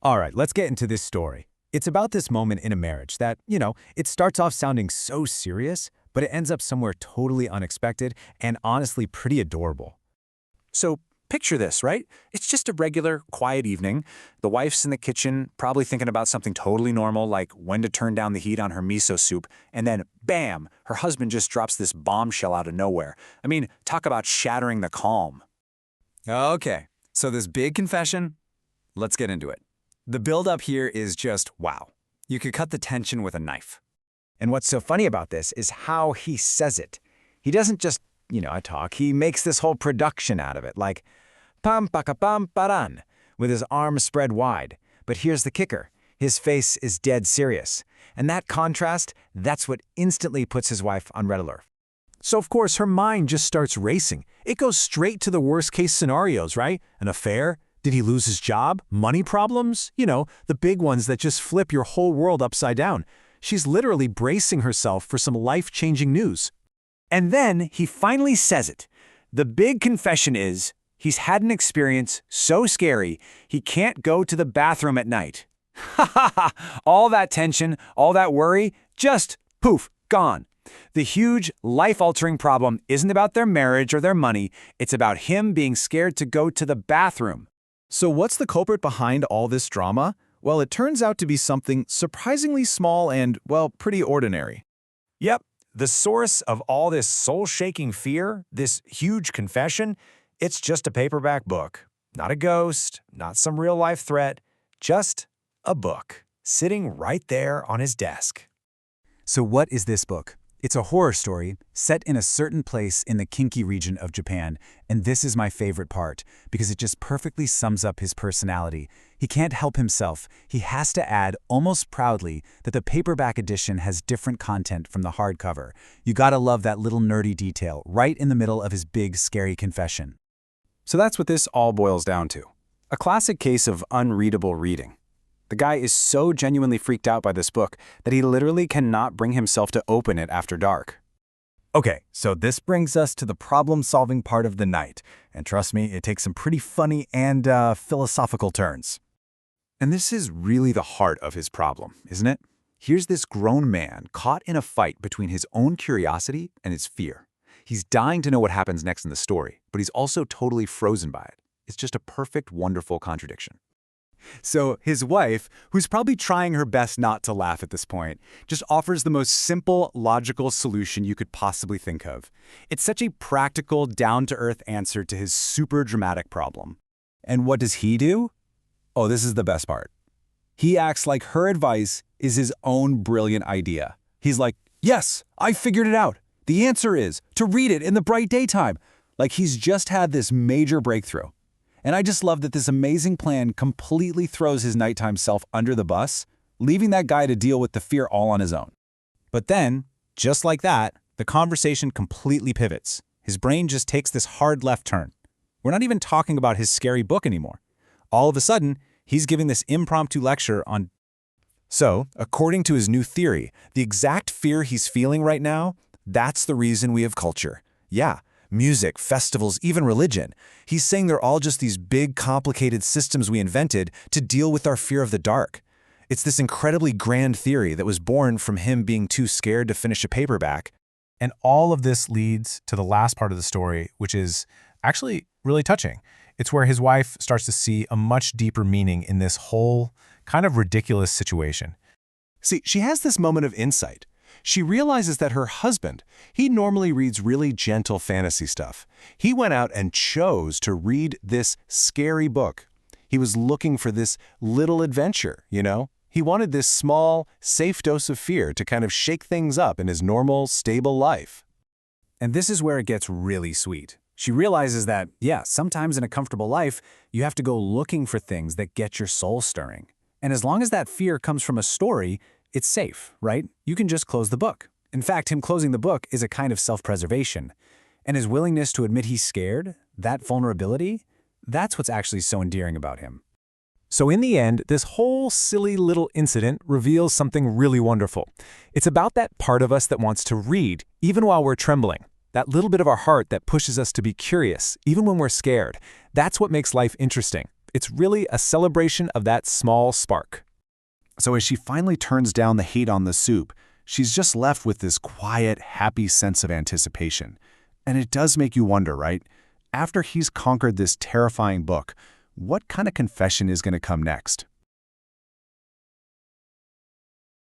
All right, let's get into this story. It's about this moment in a marriage that, it starts off sounding so serious, but it ends up somewhere totally unexpected and honestly pretty adorable. So picture this, right? It's just a regular, quiet evening. The wife's in the kitchen, probably thinking about something totally normal, like when to turn down the heat on her miso soup, and then, bam, her husband just drops this bombshell out of nowhere. I mean, talk about shattering the calm. Okay, so this big confession, let's get into it. The build-up here is just wow. You could cut the tension with a knife. And what's so funny about this is how he says it. He doesn't just, talk. He makes this whole production out of it, like pam paka pam paran, with his arms spread wide. But here's the kicker. His face is dead serious. And that contrast, that's what instantly puts his wife on red alert. So of course her mind just starts racing. It goes straight to the worst-case scenarios, right? An affair? Did he lose his job? Money problems? The big ones that just flip your whole world upside down. She's literally bracing herself for some life-changing news. And then he finally says it. The big confession is he's had an experience so scary he can't go to the bathroom at night. Ha ha ha! All that tension, all that worry, just poof, gone. The huge, life-altering problem isn't about their marriage or their money, it's about him being scared to go to the bathroom. So what's the culprit behind all this drama? Well, it turns out to be something surprisingly small and, well, pretty ordinary. Yep, the source of all this soul-shaking fear, this huge confession, it's just a paperback book. Not a ghost, not some real-life threat, just a book sitting right there on his desk. So what is this book? It's a horror story set in a certain place in the Kinki region of Japan, and this is my favorite part because it just perfectly sums up his personality. He can't help himself. He has to add, almost proudly, that the paperback edition has different content from the hardcover. You gotta love that little nerdy detail right in the middle of his big, scary confession. So that's what this all boils down to. A classic case of unreadable reading. The guy is so genuinely freaked out by this book that he literally cannot bring himself to open it after dark. Okay, so this brings us to the problem-solving part of the night. And trust me, it takes some pretty funny and philosophical turns. And this is really the heart of his problem, isn't it? Here's this grown man caught in a fight between his own curiosity and his fear. He's dying to know what happens next in the story, but he's also totally frozen by it. It's just a perfect, wonderful contradiction. So his wife, who's probably trying her best not to laugh at this point, just offers the most simple, logical solution you could possibly think of. It's such a practical, down-to-earth answer to his super dramatic problem. And what does he do? Oh, this is the best part. He acts like her advice is his own brilliant idea. He's like, yes, I figured it out. The answer is to read it in the bright daytime. Like he's just had this major breakthrough. And I just love that this amazing plan completely throws his nighttime self under the bus, leaving that guy to deal with the fear all on his own. But then, just like that, the conversation completely pivots. His brain just takes this hard left turn. We're not even talking about his scary book anymore. All of a sudden, he's giving this impromptu lecture on... So, according to his new theory, the exact fear he's feeling right now, that's the reason we have culture. Yeah. Music, festivals, even religion. He's saying they're all just these big, complicated systems we invented to deal with our fear of the dark. It's this incredibly grand theory that was born from him being too scared to finish a paperback. And all of this leads to the last part of the story, which is actually really touching. It's where his wife starts to see a much deeper meaning in this whole kind of ridiculous situation. See, she has this moment of insight. She realizes that her husband, he normally reads really gentle fantasy stuff. He went out and chose to read this scary book. He was looking for this little adventure, He wanted this small, safe dose of fear to kind of shake things up in his normal, stable life. And this is where it gets really sweet. She realizes that, sometimes in a comfortable life, you have to go looking for things that get your soul stirring. And as long as that fear comes from a story, it's safe, right? You can just close the book. In fact, him closing the book is a kind of self-preservation. And his willingness to admit he's scared, that vulnerability, that's what's actually so endearing about him. So in the end, this whole silly little incident reveals something really wonderful. It's about that part of us that wants to read, even while we're trembling. That little bit of our heart that pushes us to be curious, even when we're scared. That's what makes life interesting. It's really a celebration of that small spark. So as she finally turns down the hate on the soup, she's just left with this quiet, happy sense of anticipation. And it does make you wonder, right? After he's conquered this terrifying book, what kind of confession is going to come next?